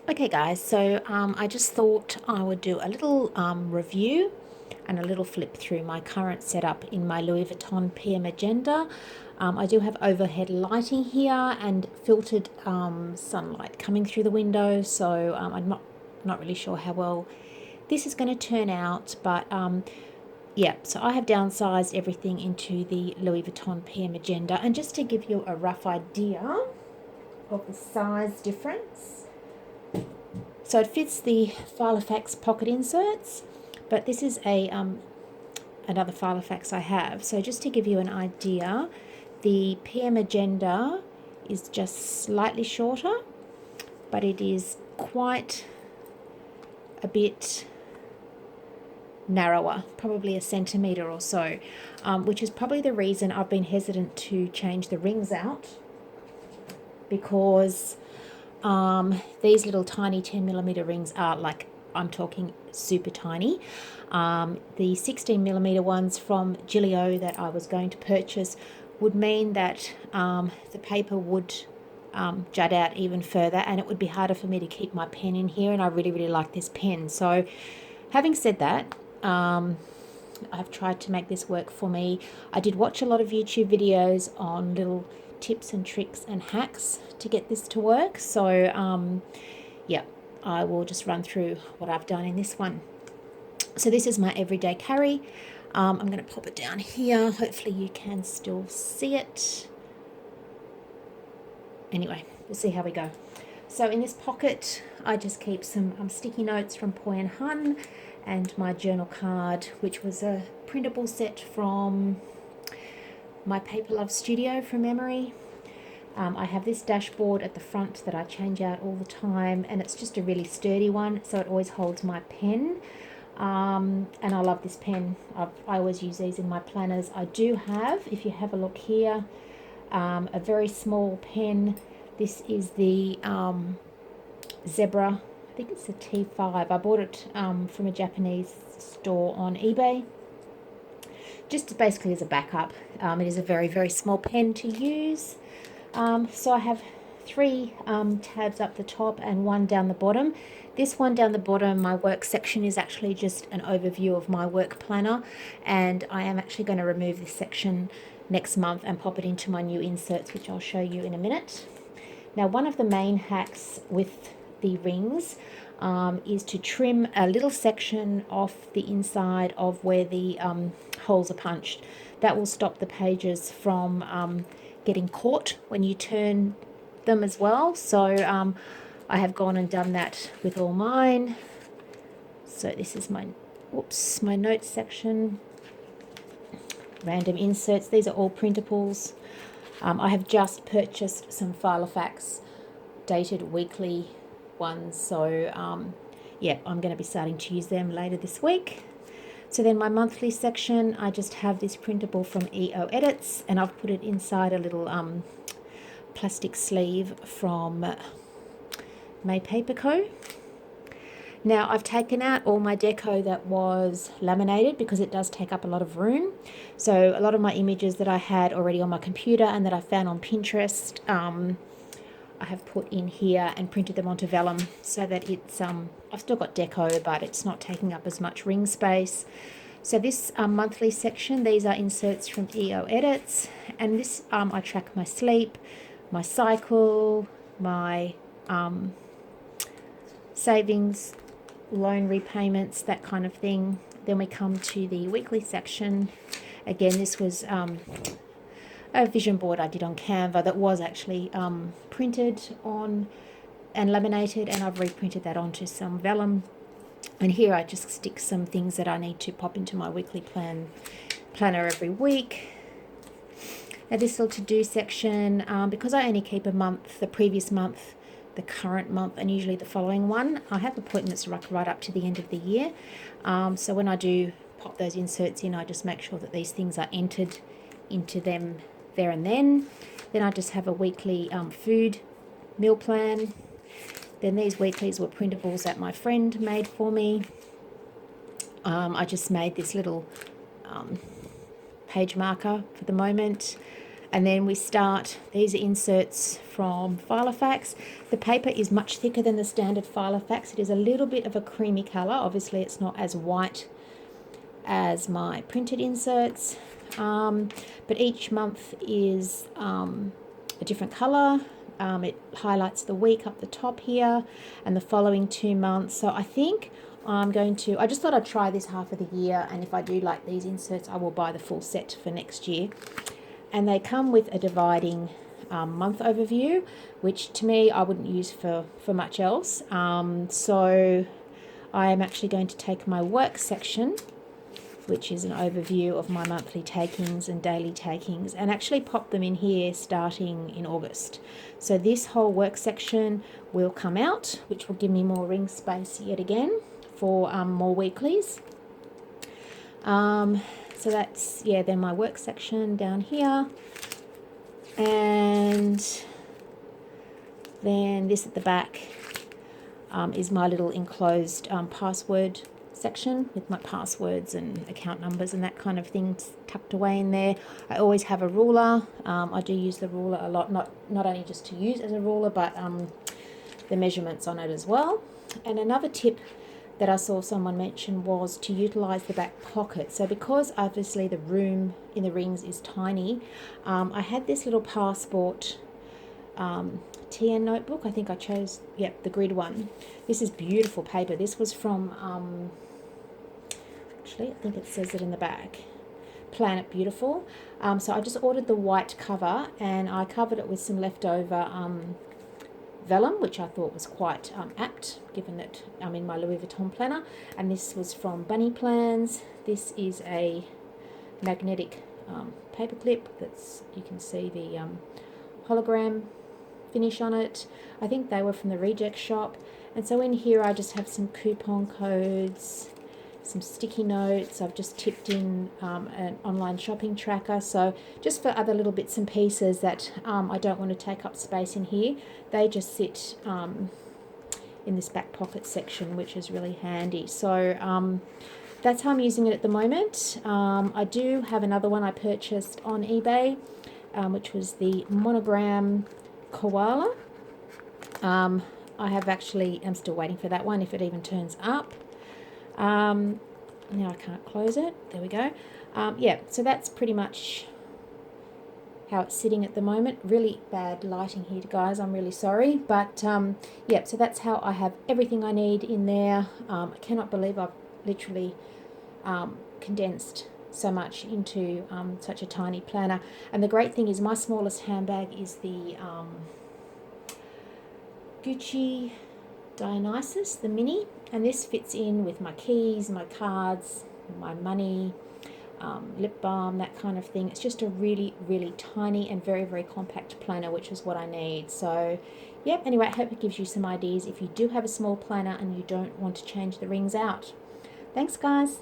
Okay guys, so I just thought I would do a little review and a little flip through my current setup in my Louis Vuitton PM Agenda. I do have overhead lighting here and filtered sunlight coming through the window, so I'm not really sure how well this is going to turn out, but yeah, so I have downsized everything into the Louis Vuitton PM Agenda, and just to give you a rough idea of the size difference. So it fits the Filofax pocket inserts, but this is a another Filofax I have. So just to give you an idea, the PM Agenda is just slightly shorter, but it is quite a bit narrower, probably a centimetre or so, which is probably the reason I've been hesitant to change the rings out, because these little tiny 10mm rings are like, I'm talking super tiny. The 16mm ones from Gillio that I was going to purchase would mean that the paper would jut out even further, and it would be harder for me to keep my pen in here, and I really like this pen. So having said that, I've tried to make this work for me. I did watch a lot of YouTube videos on little tips and tricks and hacks to get this to work. So yeah, I will just run through what I've done in this one. So this is my everyday carry. I'm going to pop it down here. Hopefully you can still see it. Anyway, we'll see how we go. So in this pocket, I just keep some sticky notes from Poi and Hun, and my journal card, which was a printable set from my Paper Love Studio from memory. I have this dashboard at the front that I change out all the time, and it's just a really sturdy one, so it always holds my pen. And I love this pen. I always use these in my planners. I do have, if you have a look here, a very small pen. This is the Zebra, I think it's a T5. I bought it from a Japanese store on eBay, just basically as a backup. It is a very small pen to use. So I have three tabs up the top and one down the bottom. This one down the bottom, my work section, is actually just an overview of my work planner, and I am actually going to remove this section next month and pop it into my new inserts, which I'll show you in a minute. Now, one of the main hacks with the rings is to trim a little section off the inside of where the holes are punched. That will stop the pages from getting caught when you turn them as well. So I have gone and done that with all mine. So this is my notes section. Random inserts. These are all printables. I have just purchased some Filofax dated weekly ones, so yeah, I'm going to be starting to use them later this week. So then my monthly section, I just have this printable from EO Edits, and I've put it inside a little plastic sleeve from May Paper Co. Now I've taken out all my deco that was laminated because it does take up a lot of room. So a lot of my images that I had already on my computer and that I found on Pinterest, I have put in here and printed them onto vellum so that it's, I've still got deco, but it's not taking up as much ring space. So this monthly section, these are inserts from EO Edits, and this I track my sleep, my cycle, my savings, loan repayments, that kind of thing. Then we come to the weekly section. Again, this was a vision board I did on Canva that was actually printed on and laminated, and I've reprinted that onto some vellum. And here I just stick some things that I need to pop into my weekly planner every week. Now this little to-do section, because I only keep a month, the previous month, the current month, and usually the following one, I have appointments right up to the end of the year. So when I do pop those inserts in, I just make sure that these things are entered into them there and then. Then I just have a weekly food meal plan. Then these weeklies were printables that my friend made for me. I just made this little page marker for the moment. And then we start, these are inserts from Filofax. The paper is much thicker than the standard Filofax. It is a little bit of a creamy colour. Obviously it's not as white as my printed inserts, but each month is a different colour. It highlights the week up the top here and the following 2 months. So I think I just thought I'd try this half of the year, and if I do like these inserts, I will buy the full set for next year. And they come with a dividing month overview, which to me I wouldn't use for much else. So I am actually going to take my work section, which is an overview of my monthly takings and daily takings, and actually pop them in here starting in August. So this whole work section will come out, which will give me more ring space yet again for more weeklies. So that's, yeah, then my work section down here. And then this at the back is my little enclosed password section with my passwords and account numbers and that kind of thing tucked away in there. I always have a ruler. I do use the ruler a lot, not only just to use as a ruler, but the measurements on it as well. And another tip that I saw someone mention was to utilize the back pocket. So because obviously the room in the rings is tiny, I had this little passport TN notebook. I think I chose, the grid one. This is beautiful paper. This was from, actually I think it says it in the back, Planet Beautiful. So I just ordered the white cover, and I covered it with some leftover vellum, which I thought was quite apt, given that I'm in my Louis Vuitton planner. And this was from Bunny Plans. This is a magnetic paper clip that's, you can see the hologram finish on it. I think they were from the Reject Shop. And so in here I just have some coupon codes, some sticky notes. I've just tipped in an online shopping tracker. So just for other little bits and pieces that I don't want to take up space in here, they just sit in this back pocket section, which is really handy. So that's how I'm using it at the moment. I do have another one I purchased on eBay, which was the monogram koala. I'm still waiting for that one, if it even turns up. Now I can't close it. There we go. So that's pretty much how it's sitting at the moment. Really bad lighting here, guys. I'm really sorry. But so that's how I have everything I need in there. I cannot believe I've literally condensed so much into such a tiny planner. And the great thing is my smallest handbag is the Gucci Dionysus, the mini, and this fits in with my keys, my cards, my money, lip balm, that kind of thing. It's just a really, really tiny and very, very compact planner, which is what I need. So anyway, I hope it gives you some ideas if you do have a small planner and you don't want to change the rings out. Thanks, guys.